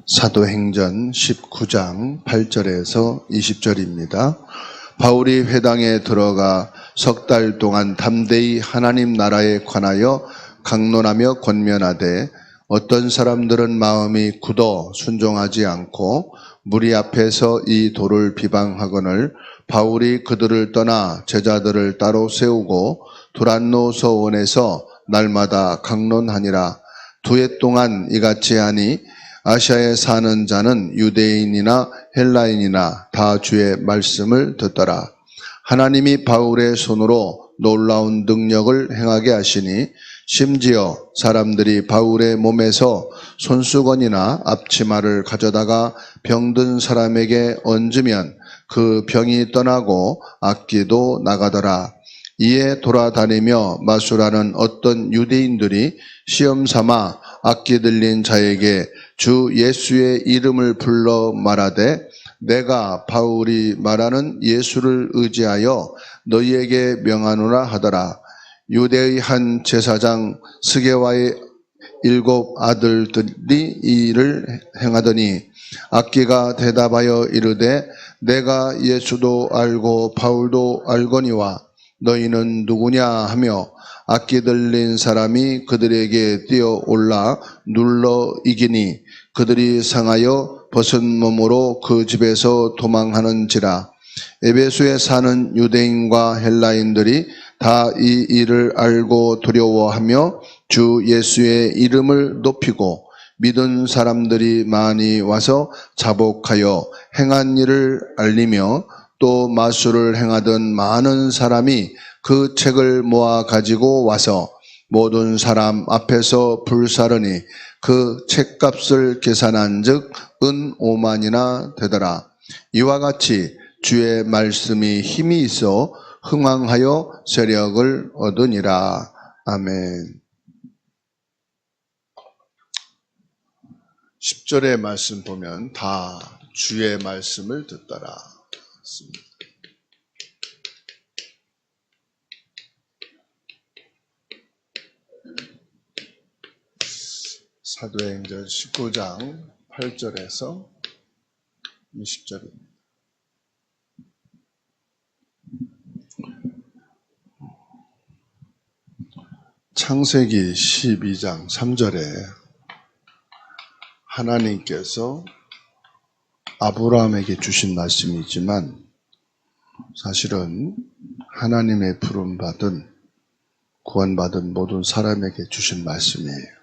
사도행전 19장 8절에서 20절입니다. 바울이 회당에 들어가 석 달 동안 담대히 하나님 나라에 관하여 강론하며 권면하되 어떤 사람들은 마음이 굳어 순종하지 않고 무리 앞에서 이 도를 비방하거늘 바울이 그들을 떠나 제자들을 따로 세우고 두란노 서원에서 날마다 강론하니라. 2해 동안 이같이 하니 아시아에 사는 자는 유대인이나 헬라인이나 다 주의 말씀을 듣더라. 하나님이 바울의 손으로 놀라운 능력을 행하게 하시니 심지어 사람들이 바울의 몸에서 손수건이나 앞치마를 가져다가 병든 사람에게 얹으면 그 병이 떠나고 악기도 나가더라. 이에 돌아다니며 마술하는 어떤 유대인들이 시험 삼아 악기 들린 자에게 주 예수의 이름을 불러 말하되 내가 바울이 말하는 예수를 의지하여 너희에게 명하노라 하더라. 유대의 한 제사장 스게와의 7 아들들이 이 일을 행하더니 악기가 대답하여 이르되 내가 예수도 알고 바울도 알거니와 너희는 누구냐 하며 악기 들린 사람이 그들에게 뛰어올라 눌러 이기니 그들이 상하여 벗은 몸으로 그 집에서 도망하는지라. 에베소에 사는 유대인과 헬라인들이 다 이 일을 알고 두려워하며 주 예수의 이름을 높이고 믿은 사람들이 많이 와서 자복하여 행한 일을 알리며 또 마술을 행하던 많은 사람이 그 책을 모아 가지고 와서 모든 사람 앞에서 불사르니 그 책값을 계산한 즉 은 5만이나 되더라. 이와 같이 주의 말씀이 힘이 있어 흥왕하여 세력을 얻으니라. 아멘. 10절의 말씀 보면 다 주의 말씀을 듣더라. 사도행전 19장 8절에서 20절입니다. 창세기 12장 3절에 하나님께서 아브라함에게 주신 말씀이지만 사실은 하나님의 부름받은 구원받은 모든 사람에게 주신 말씀이에요.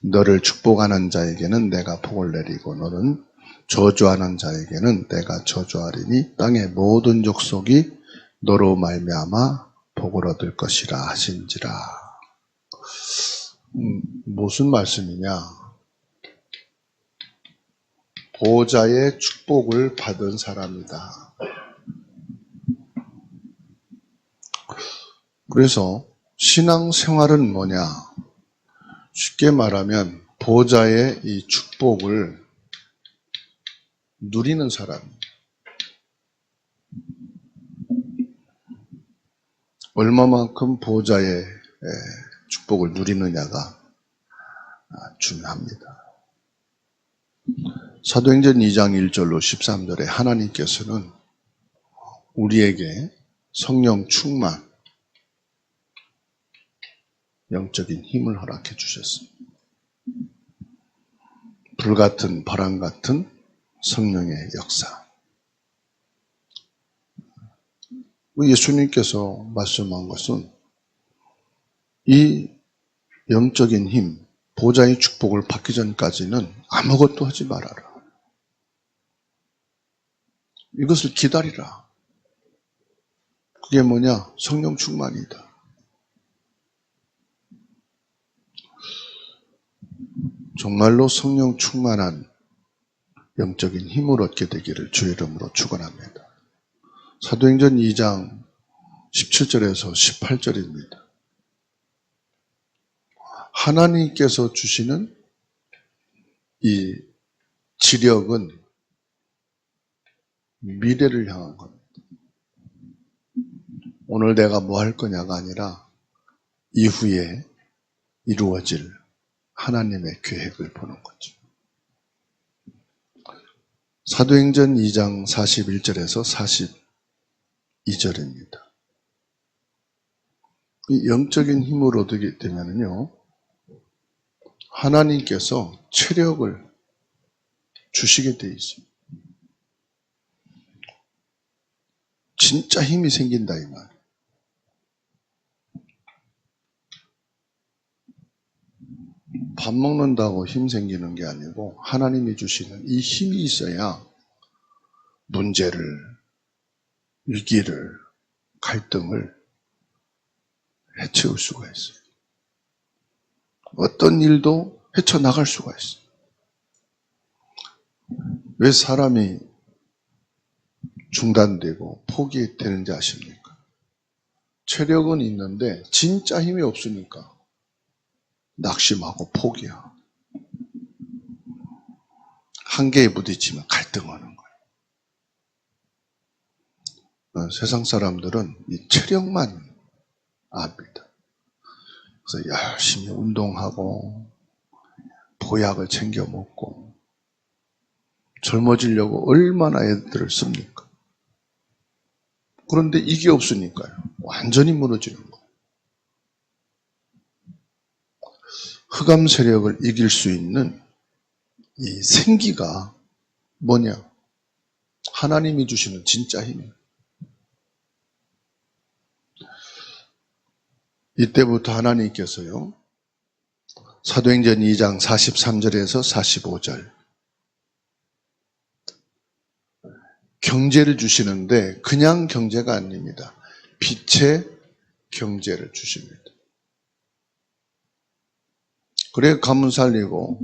너를 축복하는 자에게는 내가 복을 내리고 너는 저주하는 자에게는 내가 저주하리니 땅의 모든 족속이 너로 말미암아 복을 얻을 것이라 하신지라. 무슨 말씀이냐? 보호자의 축복을 받은 사람이다. 그래서 신앙생활은 뭐냐? 쉽게 말하면 보호자의 이 축복을 누리는 사람. 얼마만큼 보호자의 축복을 누리느냐가 중요합니다. 사도행전 2장 1절로 13절에 하나님께서는 우리에게 성령 충만, 영적인 힘을 허락해 주셨습니다. 불같은 바람 같은 성령의 역사. 예수님께서 말씀한 것은 이 영적인 힘, 보좌의 축복을 받기 전까지는 아무것도 하지 말아라. 이것을 기다리라. 그게 뭐냐? 성령 충만이다. 정말로 성령 충만한 영적인 힘을 얻게 되기를 주의 이름으로 축원합니다. 사도행전 2장 17절에서 18절입니다. 하나님께서 주시는 이 지력은 미래를 향한 겁니다. 오늘 내가 뭐 할 거냐가 아니라 이후에 이루어질 하나님의 계획을 보는 거죠. 사도행전 2장 41절에서 42절입니다. 이 영적인 힘을 얻게 되면요, 하나님께서 체력을 주시게 돼 있습니다. 진짜 힘이 생긴다 이 말. 밥 먹는다고 힘 생기는 게 아니고 하나님이 주시는 이 힘이 있어야 문제를, 위기를, 갈등을 헤쳐올 수가 있어요. 어떤 일도 헤쳐나갈 수가 있어요. 왜 사람이 중단되고 포기되는지 아십니까? 체력은 있는데 진짜 힘이 없으니까 낙심하고 포기하고 한계에 부딪히면 갈등하는 거예요. 세상 사람들은 이 체력만 압니다. 그래서 열심히 운동하고 보약을 챙겨 먹고 젊어지려고 얼마나 애들을 씁니까? 그런데 이게 없으니까요. 완전히 무너지는 거예요. 흑암 세력을 이길 수 있는 이 생기가 뭐냐? 하나님이 주시는 진짜 힘이에요. 이때부터 하나님께서요, 사도행전 2장 43절에서 45절 경제를 주시는데 그냥 경제가 아닙니다. 빛의 경제를 주십니다. 그래 가문 살리고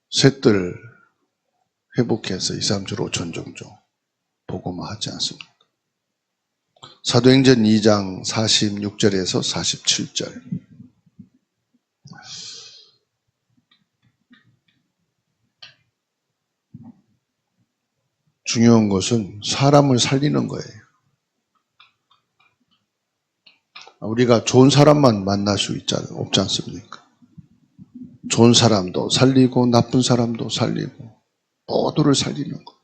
셋들 회복해서 2, 3주 5천 정도 복음화하지 않습니까? 사도행전 2장 46절에서 47절 중요한 것은 사람을 살리는 거예요. 우리가 좋은 사람만 만날 수 없지 않습니까? 좋은 사람도 살리고 나쁜 사람도 살리고 모두를 살리는 거.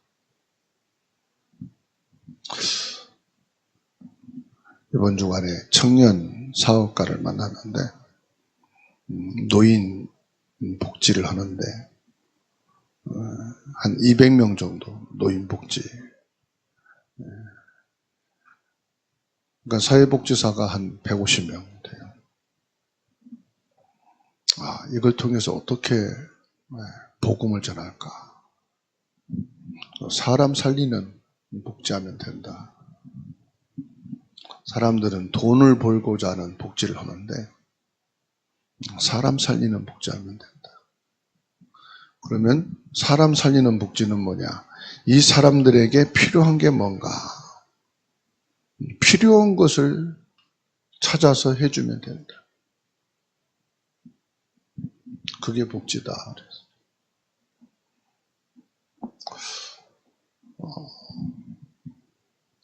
이번 주간에 청년 사업가를 만났는데 노인 복지를 하는데 한 200명 정도 노인 복지. 그러니까 사회복지사가 한 150명 돼요. 이걸 통해서 어떻게 복음을 전할까? 사람 살리는 복지하면 된다. 사람들은 돈을 벌고자 하는 복지를 하는데 사람 살리는 복지하면 된다. 그러면 사람 살리는 복지는 뭐냐? 이 사람들에게 필요한 게 뭔가? 필요한 것을 찾아서 해주면 된다. 그게 복지다.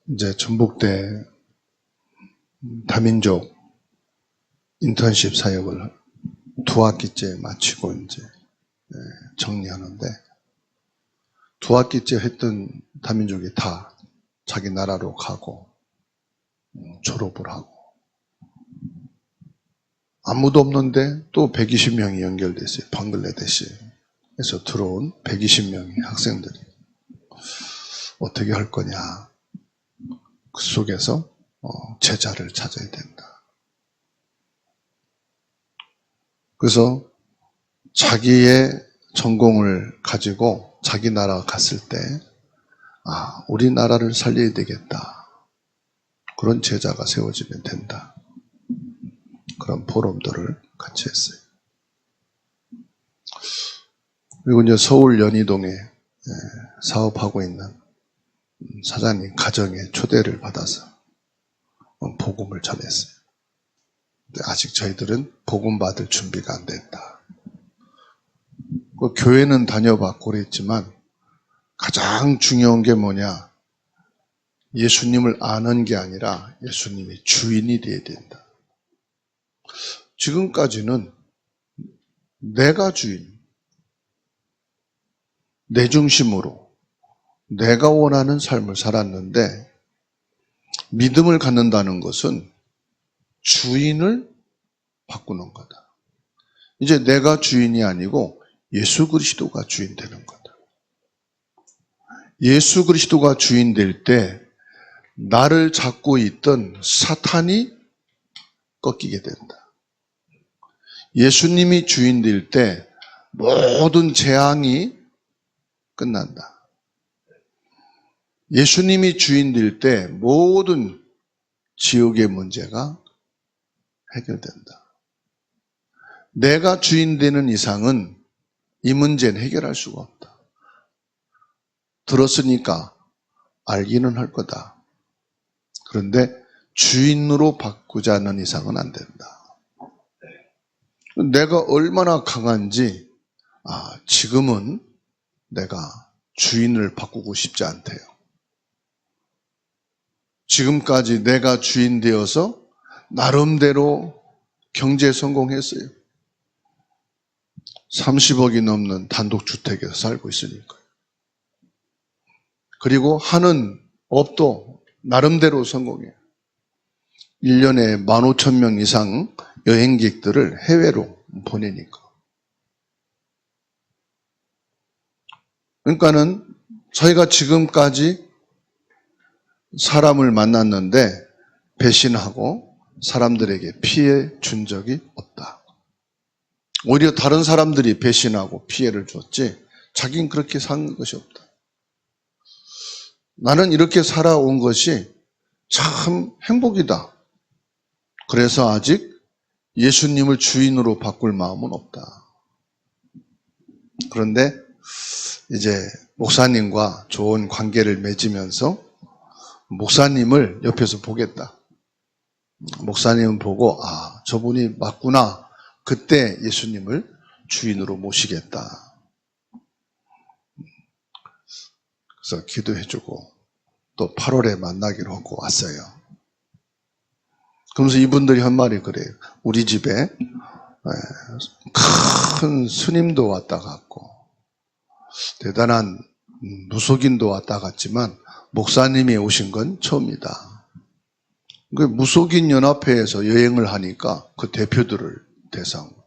이제 전북대 다민족 인턴십 사역을 2학기째 마치고 이제 정리하는데 2학기째 했던 다민족이 다 자기 나라로 가고 졸업을 하고 아무도 없는데 또 120명이 연결됐어요. 방글라데시에서 들어온 120명의 학생들이 어떻게 할 거냐. 그 속에서 제자를 찾아야 된다. 그래서 자기의 전공을 가지고 자기 나라 갔을 때 우리나라를 살려야 되겠다. 그런 제자가 세워지면 된다. 그런 포럼들을 같이 했어요. 그리고 이제 서울 연희동에 사업하고 있는 사장님 가정에 초대를 받아서 복음을 전했어요. 근데 아직 저희들은 복음 받을 준비가 안 됐다. 그 교회는 다녀봤고 그랬지만 가장 중요한 게 뭐냐? 예수님을 아는 게 아니라 예수님의 주인이 되어야 된다. 지금까지는 내가 주인, 내 중심으로 내가 원하는 삶을 살았는데, 믿음을 갖는다는 것은 주인을 바꾸는 거다. 이제 내가 주인이 아니고 예수 그리스도가 주인 되는 거다. 예수 그리스도가 주인 될 때 나를 잡고 있던 사탄이 꺾이게 된다. 예수님이 주인 될 때 모든 재앙이 끝난다. 예수님이 주인 될 때 모든 지옥의 문제가 해결된다. 내가 주인 되는 이상은 이 문제는 해결할 수가 없다. 들었으니까 알기는 할 거다. 그런데 주인으로 바꾸자는 이상은 안 된다. 내가 얼마나 강한지, 지금은 내가 주인을 바꾸고 싶지 않대요. 지금까지 내가 주인 되어서 나름대로 경제 성공했어요. 30억이 넘는 단독주택에서 살고 있으니까요. 그리고 하는 업도 나름대로 성공해요. 1년에 15,000명 이상 여행객들을 해외로 보내니까. 그러니까는 저희가 지금까지 사람을 만났는데 배신하고 사람들에게 피해 준 적이 없다. 오히려 다른 사람들이 배신하고 피해를 줬지 자기는 그렇게 산 것이 없다. 나는 이렇게 살아온 것이 참 행복이다. 그래서 아직 예수님을 주인으로 바꿀 마음은 없다. 그런데 이제 목사님과 좋은 관계를 맺으면서 목사님을 옆에서 보겠다. 목사님은 보고 저분이 맞구나. 그때 예수님을 주인으로 모시겠다. 그래서 기도해주고 또 8월에 만나기로 하고 왔어요. 그러면서 이분들이 한 말이 그래요. 우리 집에 큰 스님도 왔다 갔고 대단한 무속인도 왔다 갔지만 목사님이 오신 건 처음이다. 그 무속인 연합회에서 여행을 하니까 그 대표들을 대상으로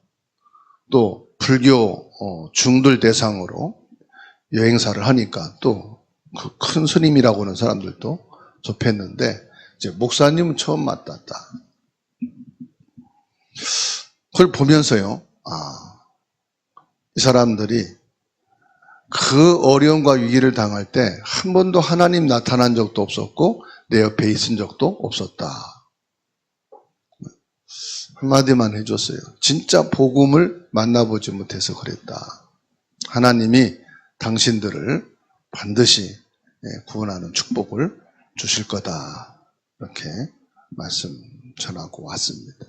또 불교 중들 대상으로 여행사를 하니까 또 그 큰 스님이라고 하는 사람들도 접했는데 이제 목사님은 처음 만났다. 그걸 보면서요, 이 사람들이 그 어려움과 위기를 당할 때 한 번도 하나님 나타난 적도 없었고 내 옆에 있은 적도 없었다. 한마디만 해줬어요. 진짜 복음을 만나보지 못해서 그랬다. 하나님이 당신들을 반드시 구원하는 축복을 주실 거다. 이렇게 말씀 전하고 왔습니다.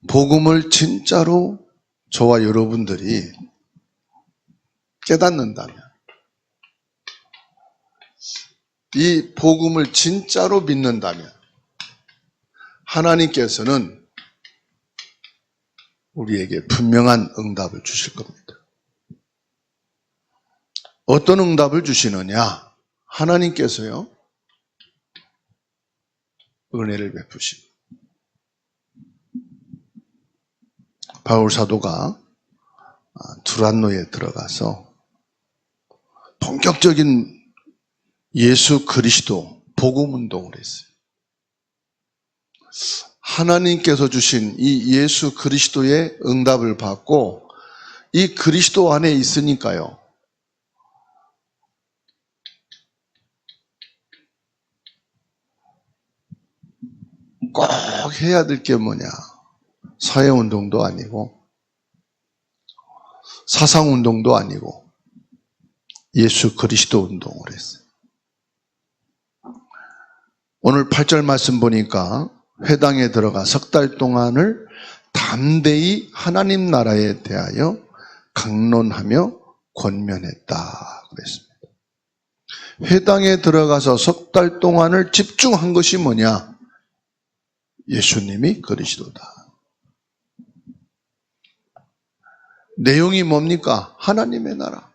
복음을 진짜로 저와 여러분들이 깨닫는다면, 이 복음을 진짜로 믿는다면 하나님께서는 우리에게 분명한 응답을 주실 겁니다. 어떤 응답을 주시느냐? 하나님께서요, 은혜를 베푸십니다. 바울 사도가 두란노에 들어가서 본격적인 예수 그리스도 복음 운동을 했어요. 하나님께서 주신 이 예수 그리스도의 응답을 받고 이 그리스도 안에 있으니까요, 꼭 해야 될 게 뭐냐? 사회운동도 아니고 사상운동도 아니고 예수 그리스도 운동을 했어요. 오늘 8절 말씀 보니까 회당에 들어가 석 달 동안을 담대히 하나님 나라에 대하여 강론하며 권면했다 그랬습니다. 회당에 들어가서 석 달 동안을 집중한 것이 뭐냐? 예수님이 그리스도다. 내용이 뭡니까? 하나님의 나라.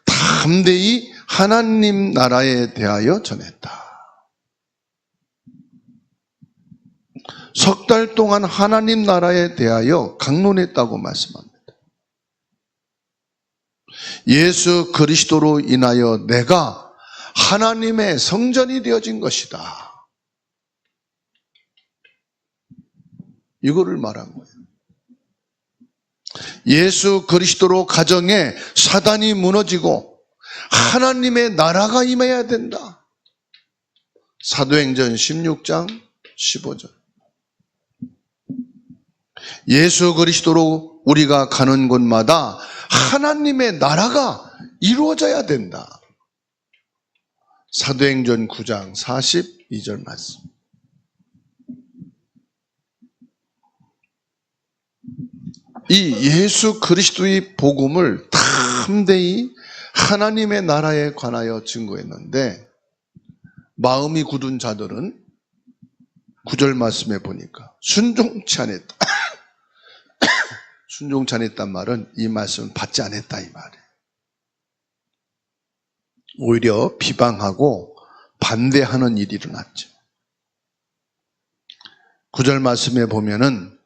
담대히 하나님 나라에 대하여 전했다. 석 달 동안 하나님 나라에 대하여 강론했다고 말씀합니다. 예수 그리스도로 인하여 내가 하나님의 성전이 되어진 것이다. 이거를 말한 거예요. 예수 그리스도로 가정에 사단이 무너지고 하나님의 나라가 임해야 된다. 사도행전 16장 15절. 예수 그리스도로 우리가 가는 곳마다 하나님의 나라가 이루어져야 된다. 사도행전 9장 42절 말씀. 이 예수 그리스도의 복음을 담대히 하나님의 나라에 관하여 증거했는데 마음이 굳은 자들은 9절 말씀에 보니까 순종치 않았다. 순종치 않았단 말은 이 말씀을 받지 않았다 이 말이에요. 오히려 비방하고 반대하는 일이 일어났죠. 9절 말씀에 보면은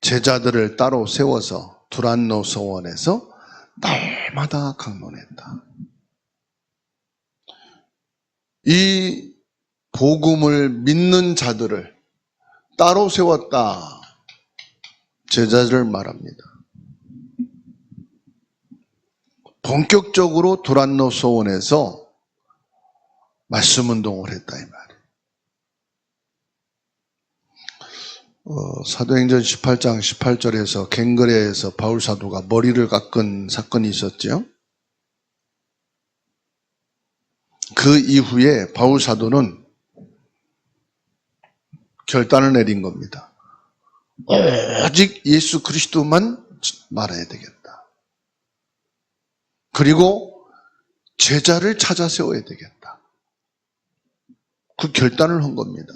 제자들을 따로 세워서 두란노 서원에서 날마다 강론했다. 이 복음을 믿는 자들을 따로 세웠다. 제자들을 말합니다. 본격적으로 두란노 서원에서 말씀 운동을 했다 이 말이에요. 사도행전 18장 18절에서 갱그레에서 바울 사도가 머리를 깎은 사건이 있었죠. 그 이후에 바울 사도는 결단을 내린 겁니다. 오직 예수 그리스도만 말해야 되겠다. 그리고 제자를 찾아 세워야 되겠다. 그 결단을 한 겁니다.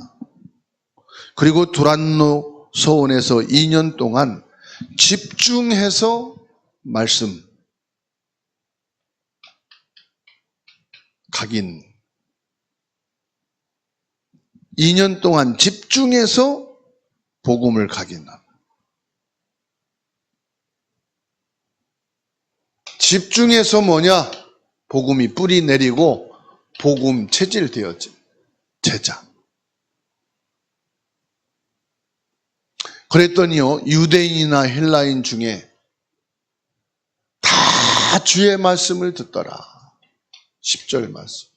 그리고 두란노 서원에서 2년 동안 집중해서 말씀, 각인 2년 동안 집중해서 복음을 각인합니다. 집중해서 뭐냐? 복음이 뿌리 내리고 복음 체질되었지. 제자. 그랬더니요, 유대인이나 헬라인 중에 다 주의 말씀을 듣더라. 10절 말씀.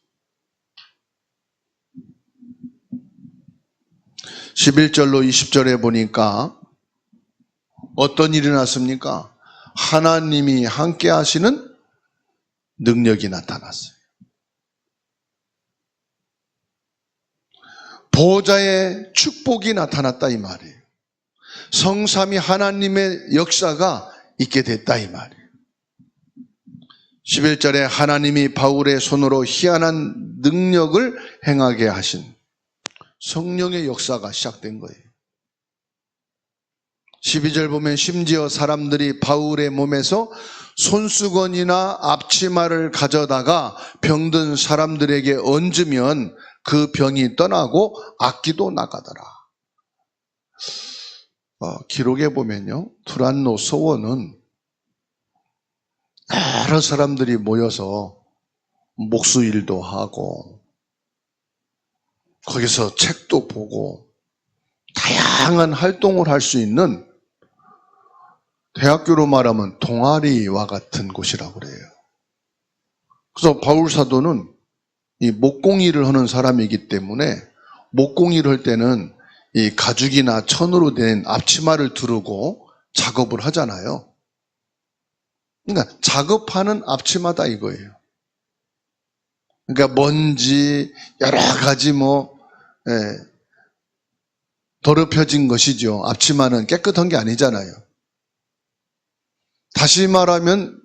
11절로 20절에 보니까 어떤 일이 났습니까? 하나님이 함께 하시는 능력이 나타났어요. 보호자의 축복이 나타났다 이 말이에요. 성삼위 하나님의 역사가 있게 됐다 이 말이에요. 11절에 하나님이 바울의 손으로 희한한 능력을 행하게 하신 성령의 역사가 시작된 거예요. 12절 보면 심지어 사람들이 바울의 몸에서 손수건이나 앞치마를 가져다가 병든 사람들에게 얹으면 그 병이 떠나고 악기도 나가더라. 기록에 보면요, 두란노 서원은 여러 사람들이 모여서 목수일도 하고 거기서 책도 보고 다양한 활동을 할 수 있는 대학교로 말하면 동아리와 같은 곳이라고 그래요. 그래서 바울 사도는 이 목공일을 하는 사람이기 때문에 목공일을 할 때는 이 가죽이나 천으로 된 앞치마를 두르고 작업을 하잖아요. 그러니까 작업하는 앞치마다 이거예요. 그러니까 먼지 여러 가지 더럽혀진 것이죠. 앞치마는 깨끗한 게 아니잖아요. 다시 말하면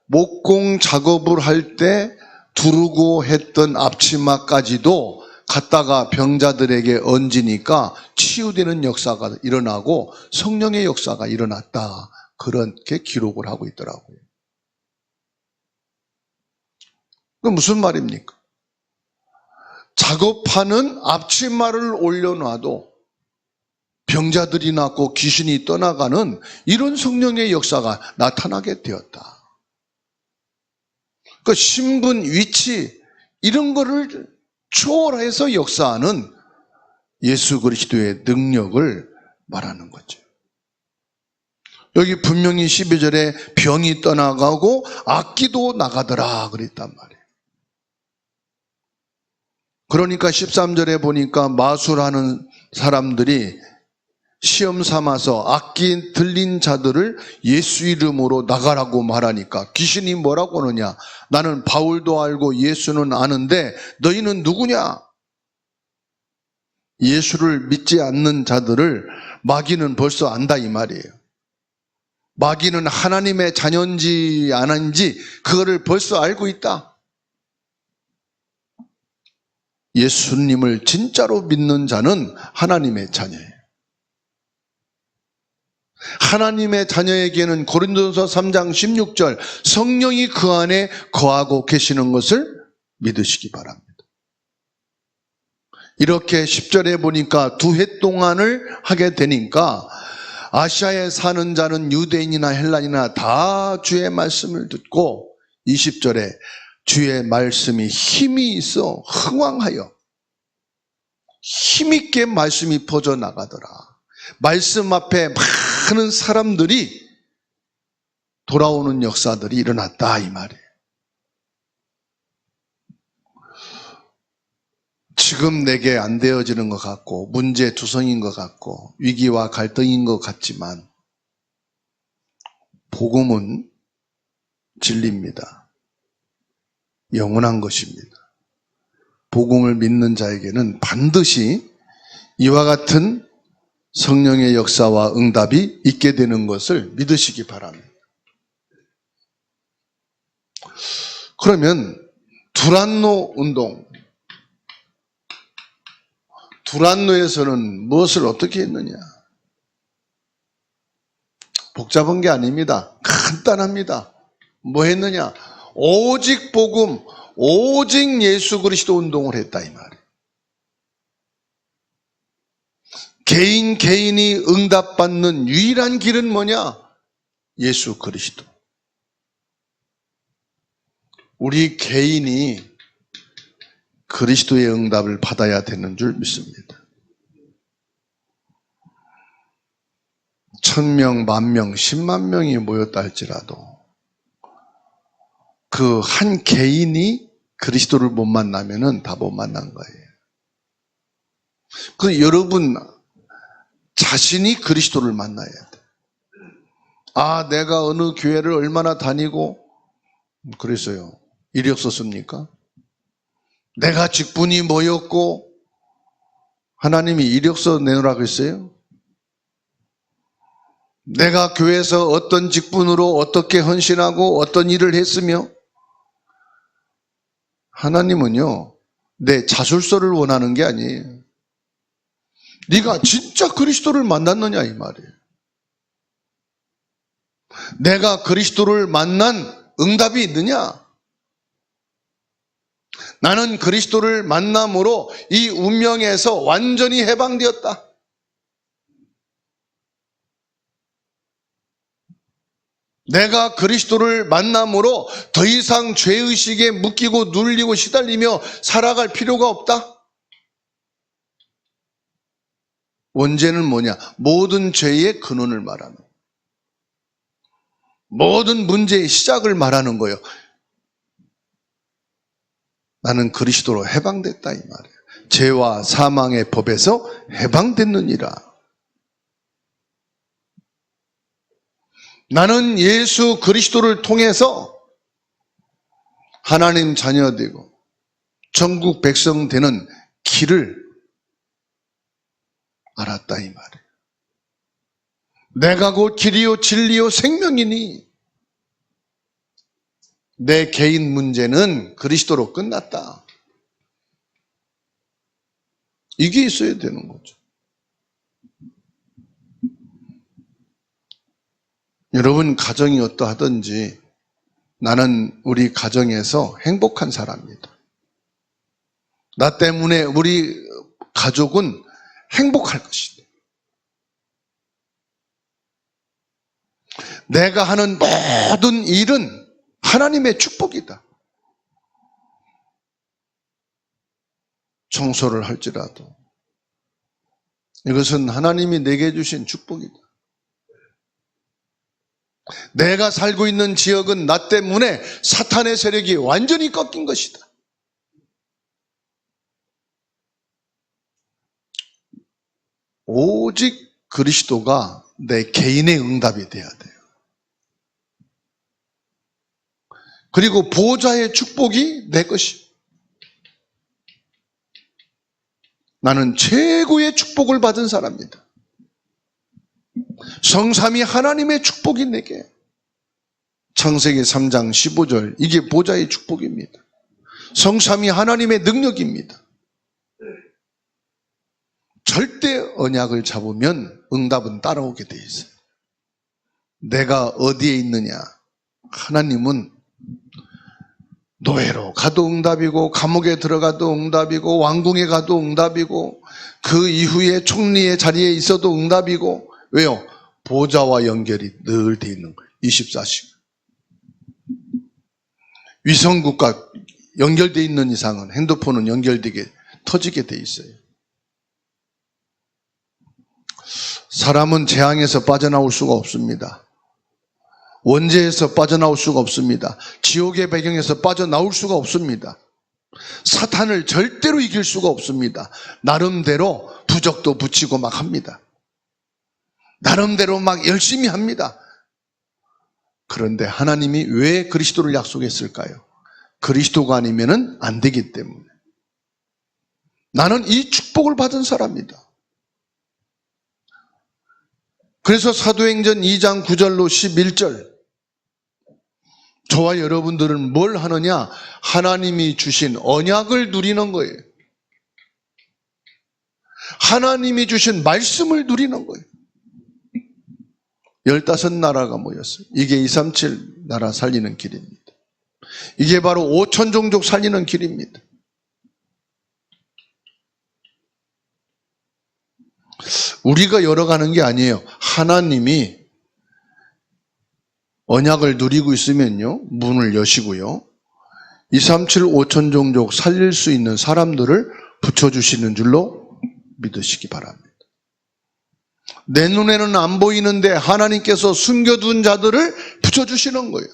목공 작업을 할 때 두르고 했던 앞치마까지도 갖다가 병자들에게 얹으니까 치유되는 역사가 일어나고 성령의 역사가 일어났다. 그렇게 기록을 하고 있더라고요. 그 무슨 말입니까? 작업하는 앞치마를 올려놔도 병자들이 낫고 귀신이 떠나가는 이런 성령의 역사가 나타나게 되었다. 그 신분, 위치 이런 거를 초월해서 역사하는 예수 그리스도의 능력을 말하는 거죠. 여기 분명히 12절에 병이 떠나가고 악기도 나가더라 그랬단 말이에요. 그러니까 13절에 보니까 마술하는 사람들이 시험 삼아서 악기 들린 자들을 예수 이름으로 나가라고 말하니까 귀신이 뭐라고 하느냐? 나는 바울도 알고 예수는 아는데 너희는 누구냐? 예수를 믿지 않는 자들을 마귀는 벌써 안다 이 말이에요. 마귀는 하나님의 자녀인지 아닌지 그거를 벌써 알고 있다. 예수님을 진짜로 믿는 자는 하나님의 자녀예요. 하나님의 자녀에게는 고린도서 3장 16절 성령이 그 안에 거하고 계시는 것을 믿으시기 바랍니다. 이렇게 10절에 보니까 2해 동안을 하게 되니까 아시아에 사는 자는 유대인이나 헬란이나 다 주의 말씀을 듣고 20절에 주의 말씀이 힘이 있어 흥왕하여 힘있게 말씀이 퍼져나가더라. 말씀 앞에 많은 사람들이 돌아오는 역사들이 일어났다 이 말이에요. 지금 내게 안 되어지는 것 같고 문제투성인 것 같고 위기와 갈등인 것 같지만 복음은 진리입니다. 영원한 것입니다. 복음을 믿는 자에게는 반드시 이와 같은 성령의 역사와 응답이 있게 되는 것을 믿으시기 바랍니다. 그러면 두란노 운동, 두란노에서는 무엇을 어떻게 했느냐? 복잡한 게 아닙니다. 간단합니다. 뭐 했느냐? 오직 복음, 오직 예수 그리스도 운동을 했다 이 말이에요. 개인이 응답받는 유일한 길은 뭐냐? 예수 그리스도. 우리 개인이 그리스도의 응답을 받아야 되는 줄 믿습니다. 1000명, 10,000명, 10만 명이 모였다 할지라도 그 한 개인이 그리스도를 못 만나면은 다 못 만난 거예요. 그 여러분 자신이 그리스도를 만나야 돼. 아, 내가 어느 교회를 얼마나 다니고 그랬어요. 일이 없었습니까? 내가 직분이 뭐였고 하나님이 이력서 내놓으라고 했어요? 내가 교회에서 어떤 직분으로 어떻게 헌신하고 어떤 일을 했으며 하나님은요 내 자술서를 원하는 게 아니에요. 네가 진짜 그리스도를 만났느냐 이 말이에요. 내가 그리스도를 만난 응답이 있느냐? 나는 그리스도를 만남으로 이 운명에서 완전히 해방되었다. 내가 그리스도를 만남으로 더 이상 죄의식에 묶이고 눌리고 시달리며 살아갈 필요가 없다. 원죄는 뭐냐? 모든 죄의 근원을 말하는 거예요. 모든 문제의 시작을 말하는 거예요. 나는 그리스도로 해방됐다 이 말이에요. 죄와 사망의 법에서 해방됐느니라. 나는 예수 그리스도를 통해서 하나님 자녀 되고 천국 백성 되는 길을 알았다 이 말이에요. 내가 곧 길이요 진리요 생명이니 내 개인 문제는 그리스도로 끝났다. 이게 있어야 되는 거죠. 여러분 가정이 어떠하든지 나는 우리 가정에서 행복한 사람이다. 나 때문에 우리 가족은 행복할 것이다. 내가 하는 모든 일은 하나님의 축복이다. 청소를 할지라도 이것은 하나님이 내게 주신 축복이다. 내가 살고 있는 지역은 나 때문에 사탄의 세력이 완전히 꺾인 것이다. 오직 그리스도가 내 개인의 응답이 돼야 돼요. 그리고 보호자의 축복이 내 것이. 나는 최고의 축복을 받은 사람이다. 성삼위 하나님의 축복이 내게. 창세기 3장 15절, 이게 보호자의 축복입니다. 성삼위 하나님의 능력입니다. 절대 언약을 잡으면 응답은 따라오게 돼 있어요. 내가 어디에 있느냐? 하나님은 노예로 가도 응답이고, 감옥에 들어가도 응답이고, 왕궁에 가도 응답이고, 그 이후에 총리의 자리에 있어도 응답이고. 왜요? 보좌와 연결이 늘 돼 있는 거예요. 24시간. 위성국과 연결돼 있는 이상은 핸드폰은 연결되게 터지게 돼 있어요. 사람은 재앙에서 빠져나올 수가 없습니다. 원죄에서 빠져나올 수가 없습니다. 지옥의 배경에서 빠져나올 수가 없습니다. 사탄을 절대로 이길 수가 없습니다. 나름대로 부적도 붙이고 막 합니다. 나름대로 막 열심히 합니다. 그런데 하나님이 왜 그리스도를 약속했을까요? 그리스도가 아니면은 안 되기 때문에. 나는 이 축복을 받은 사람이다. 그래서 사도행전 2장 9절로 11절, 저와 여러분들은 뭘 하느냐? 하나님이 주신 언약을 누리는 거예요. 하나님이 주신 말씀을 누리는 거예요. 15나라가 모였어요. 이게 237 나라 살리는 길입니다. 이게 바로 5천 종족 살리는 길입니다. 우리가 열어가는 게 아니에요. 하나님이 언약을 누리고 있으면요, 문을 여시고요, 237 5천 종족 살릴 수 있는 사람들을 붙여주시는 줄로 믿으시기 바랍니다. 내 눈에는 안 보이는데 하나님께서 숨겨둔 자들을 붙여주시는 거예요.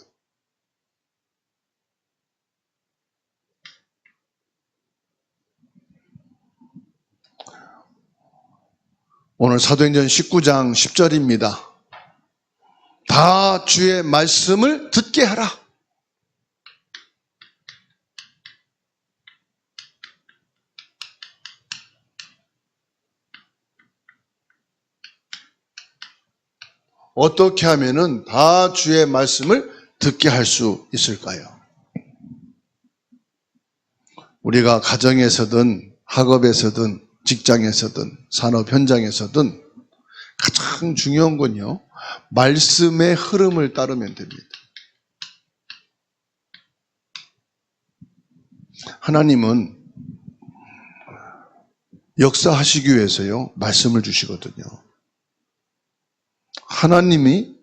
오늘 사도행전 19장 10절입니다. 다 주의 말씀을 듣게 하라. 어떻게 하면은 다 주의 말씀을 듣게 할 수 있을까요? 우리가 가정에서든 학업에서든 직장에서든 산업 현장에서든 가장 중요한 건요, 말씀의 흐름을 따르면 됩니다. 하나님은 역사하시기 위해서요, 말씀을 주시거든요. 하나님이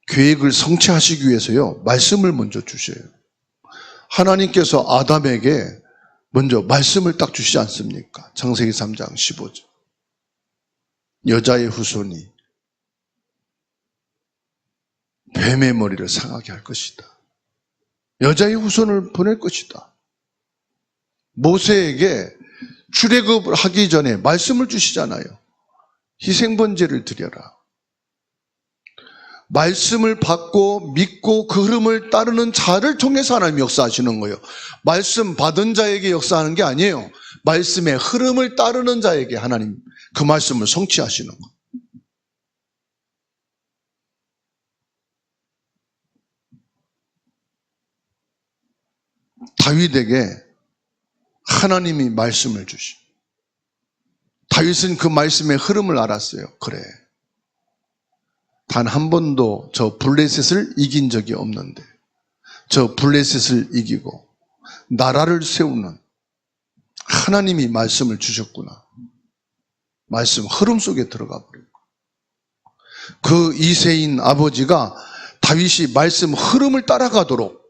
계획을 성취하시기 위해서요, 말씀을 먼저 주셔요. 하나님께서 아담에게 먼저 말씀을 딱 주시지 않습니까? 창세기 3장 15절. 여자의 후손이 뱀의 머리를 상하게 할 것이다. 여자의 후손을 보낼 것이다. 모세에게 출애굽을 하기 전에 말씀을 주시잖아요. 희생번제를 드려라. 말씀을 받고 믿고 그 흐름을 따르는 자를 통해서 하나님이 역사하시는 거예요. 말씀 받은 자에게 역사하는 게 아니에요. 말씀의 흐름을 따르는 자에게 하나님 그 말씀을 성취하시는 거예요. 다윗에게 하나님이 말씀을 주시. 다윗은 그 말씀의 흐름을 알았어요. 그래, 단 한 번도 저 블레셋을 이긴 적이 없는데 저 블레셋을 이기고 나라를 세우는 하나님이 말씀을 주셨구나. 말씀 흐름 속에 들어가 버리고 그 이새인 아버지가 다윗이 말씀 흐름을 따라가도록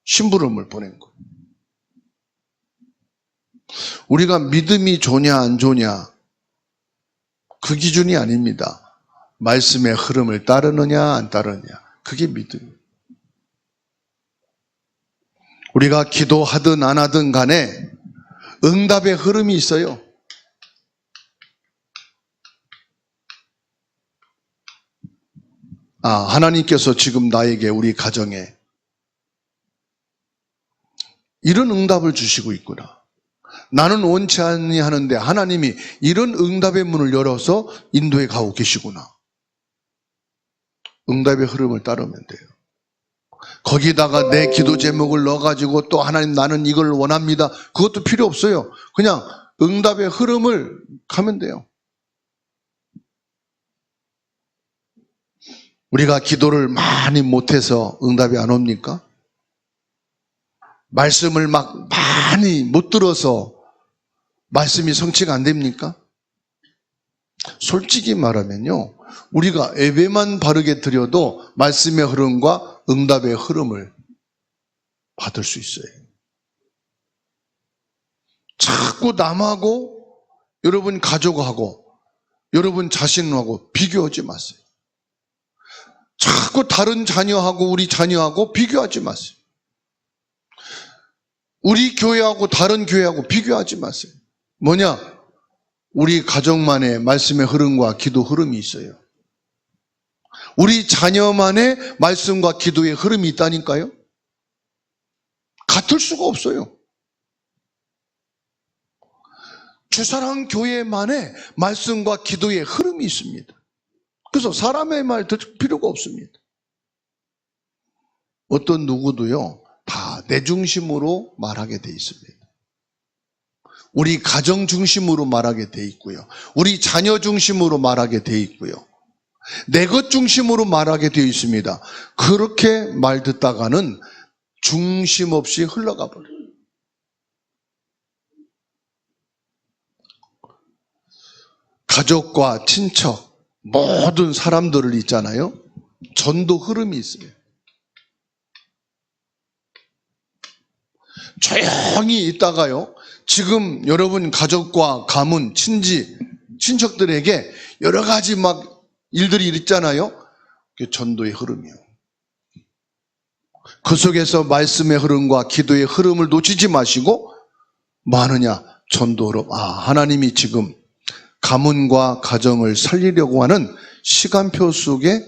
심부름을 보낸 거예요. 우리가 믿음이 좋냐 안 좋냐 그 기준이 아닙니다. 말씀의 흐름을 따르느냐 안 따르느냐 그게 믿음이에요. 우리가 기도하든 안 하든 간에 응답의 흐름이 있어요. 하나님께서 지금 나에게 우리 가정에 이런 응답을 주시고 있구나. 나는 원치 않니 하는데 하나님이 이런 응답의 문을 열어서 인도에 가고 계시구나. 응답의 흐름을 따르면 돼요. 거기다가 내 기도 제목을 넣어가지고 또 하나님 나는 이걸 원합니다. 그것도 필요 없어요. 그냥 응답의 흐름을 가면 돼요. 우리가 기도를 많이 못해서 응답이 안 옵니까? 말씀을 막 많이 못 들어서 말씀이 성취가 안 됩니까? 솔직히 말하면요, 우리가 예배만 바르게 드려도 말씀의 흐름과 응답의 흐름을 받을 수 있어요. 자꾸 남하고 여러분 가족하고 여러분 자신하고 비교하지 마세요. 자꾸 다른 자녀하고 우리 자녀하고 비교하지 마세요. 우리 교회하고 다른 교회하고 비교하지 마세요. 뭐냐? 우리 가정만의 말씀의 흐름과 기도 흐름이 있어요. 우리 자녀만의 말씀과 기도의 흐름이 있다니까요. 같을 수가 없어요. 주사랑 교회만의 말씀과 기도의 흐름이 있습니다. 그래서 사람의 말 들을 필요가 없습니다. 어떤 누구도요, 다 내 중심으로 말하게 돼 있습니다. 우리 가정 중심으로 말하게 돼 있고요. 우리 자녀 중심으로 말하게 돼 있고요. 내 것 중심으로 말하게 되어 있습니다. 그렇게 말 듣다가는 중심 없이 흘러가 버려요. 가족과 친척, 모든 사람들을 있잖아요. 전도 흐름이 있어요. 조용히 있다가요, 지금 여러분 가족과 가문, 친척들에게 여러 가지 막 일들이 있잖아요. 그게 전도의 흐름이에요. 그 속에서 말씀의 흐름과 기도의 흐름을 놓치지 마시고 뭐 하느냐? 전도로. 하나님이 지금 가문과 가정을 살리려고 하는 시간표 속에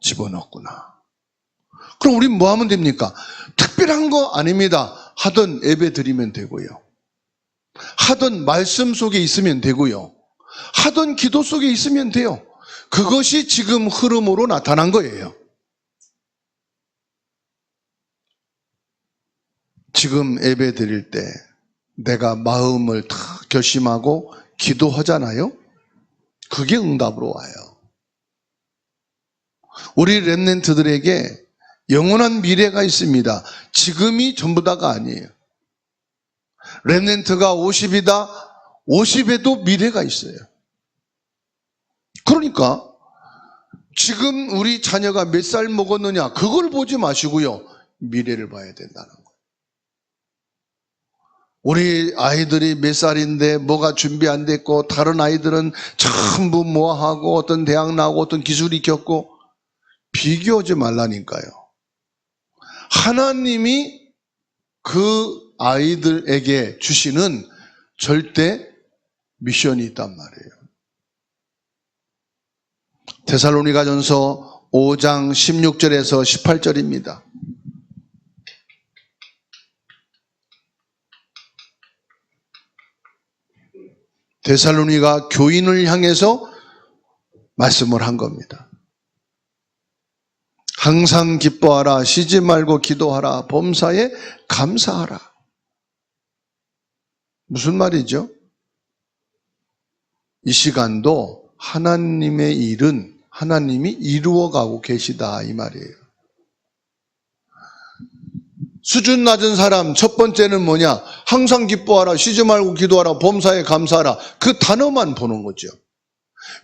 집어넣었구나. 그럼 우린 뭐 하면 됩니까? 특별한 거 아닙니다. 하던 예배 드리면 되고요. 하던 말씀 속에 있으면 되고요. 하던 기도 속에 있으면 돼요. 그것이 지금 흐름으로 나타난 거예요. 지금 예배 드릴 때 내가 마음을 다 결심하고 기도하잖아요. 그게 응답으로 와요. 우리 렘넌트들에게 영원한 미래가 있습니다. 지금이 전부 다가 아니에요. 렘넌트가 50이다. 50에도 미래가 있어요. 그러니까 지금 우리 자녀가 몇 살 먹었느냐 그걸 보지 마시고요. 미래를 봐야 된다는 거예요. 우리 아이들이 몇 살인데 뭐가 준비 안 됐고 다른 아이들은 전부 뭐하고 어떤 대학 나오고 어떤 기술 익혔고 비교하지 말라니까요. 하나님이 그 아이들에게 주시는 절대 미션이 있단 말이에요. 데살로니가전서 5장 16절에서 18절입니다. 데살로니가 교인을 향해서 말씀을 한 겁니다. 항상 기뻐하라, 쉬지 말고 기도하라, 범사에 감사하라. 무슨 말이죠? 이 시간도 하나님의 일은 하나님이 이루어가고 계시다 이 말이에요. 수준 낮은 사람 첫 번째는 뭐냐? 항상 기뻐하라, 쉬지 말고 기도하라, 범사에 감사하라. 그 단어만 보는 거죠.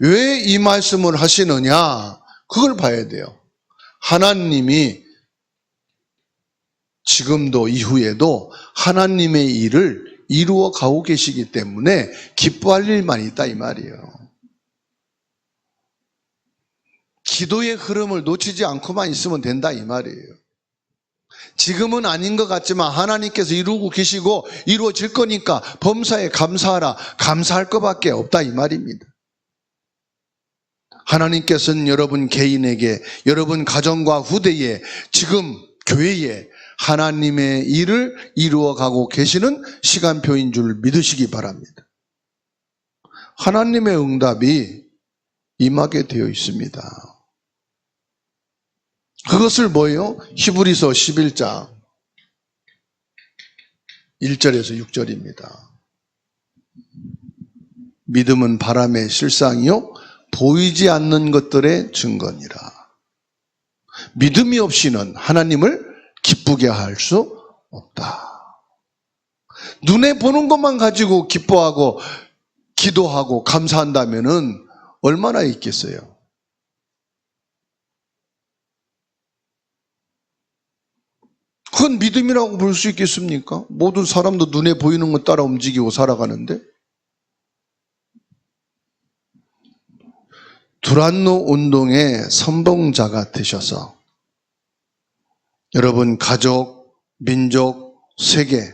왜 이 말씀을 하시느냐? 그걸 봐야 돼요. 하나님이 지금도 이후에도 하나님의 일을 이루어 가고 계시기 때문에 기뻐할 일만 있다 이 말이에요. 기도의 흐름을 놓치지 않고만 있으면 된다 이 말이에요. 지금은 아닌 것 같지만 하나님께서 이루고 계시고 이루어질 거니까 범사에 감사하라, 감사할 것밖에 없다 이 말입니다. 하나님께서는 여러분 개인에게, 여러분 가정과 후대에, 지금 교회에 하나님의 일을 이루어가고 계시는 시간표인 줄 믿으시기 바랍니다. 하나님의 응답이 임하게 되어 있습니다. 그것을 뭐예요? 히브리서 11장 1절에서 6절입니다. 믿음은 바람의 실상이요 보이지 않는 것들의 증거니라. 믿음이 없이는 하나님을 기쁘게 할 수 없다. 눈에 보는 것만 가지고 기뻐하고 기도하고 감사한다면은 얼마나 있겠어요? 그건 믿음이라고 볼 수 있겠습니까? 모든 사람도 눈에 보이는 것 따라 움직이고 살아가는데. 두란노 운동의 선봉자가 되셔서 여러분 가족, 민족, 세계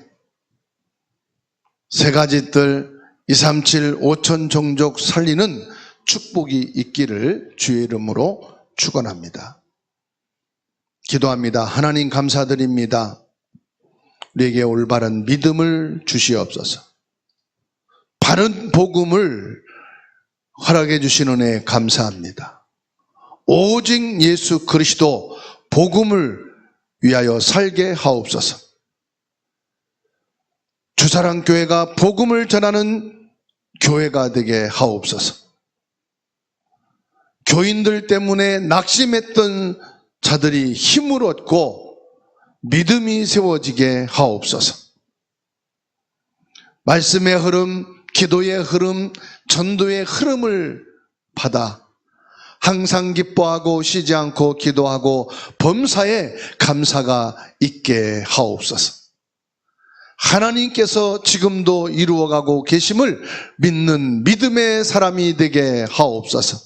세 가지 뜰 237, 5천 종족 살리는 축복이 있기를 주의 이름으로 축원합니다. 기도합니다. 하나님 감사드립니다. 우리에게 올바른 믿음을 주시옵소서. 바른 복음을 허락해 주신 은혜에 감사합니다. 오직 예수 그리스도 복음을 위하여 살게 하옵소서. 주사랑교회가 복음을 전하는 교회가 되게 하옵소서. 교인들 때문에 낙심했던 자들이 힘을 얻고 믿음이 세워지게 하옵소서. 말씀의 흐름, 기도의 흐름, 전도의 흐름을 받아 항상 기뻐하고 쉬지 않고 기도하고 범사에 감사가 있게 하옵소서. 하나님께서 지금도 이루어가고 계심을 믿는 믿음의 사람이 되게 하옵소서.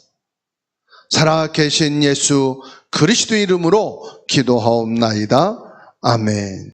살아계신 예수 그리스도 이름으로 기도하옵나이다. 아멘.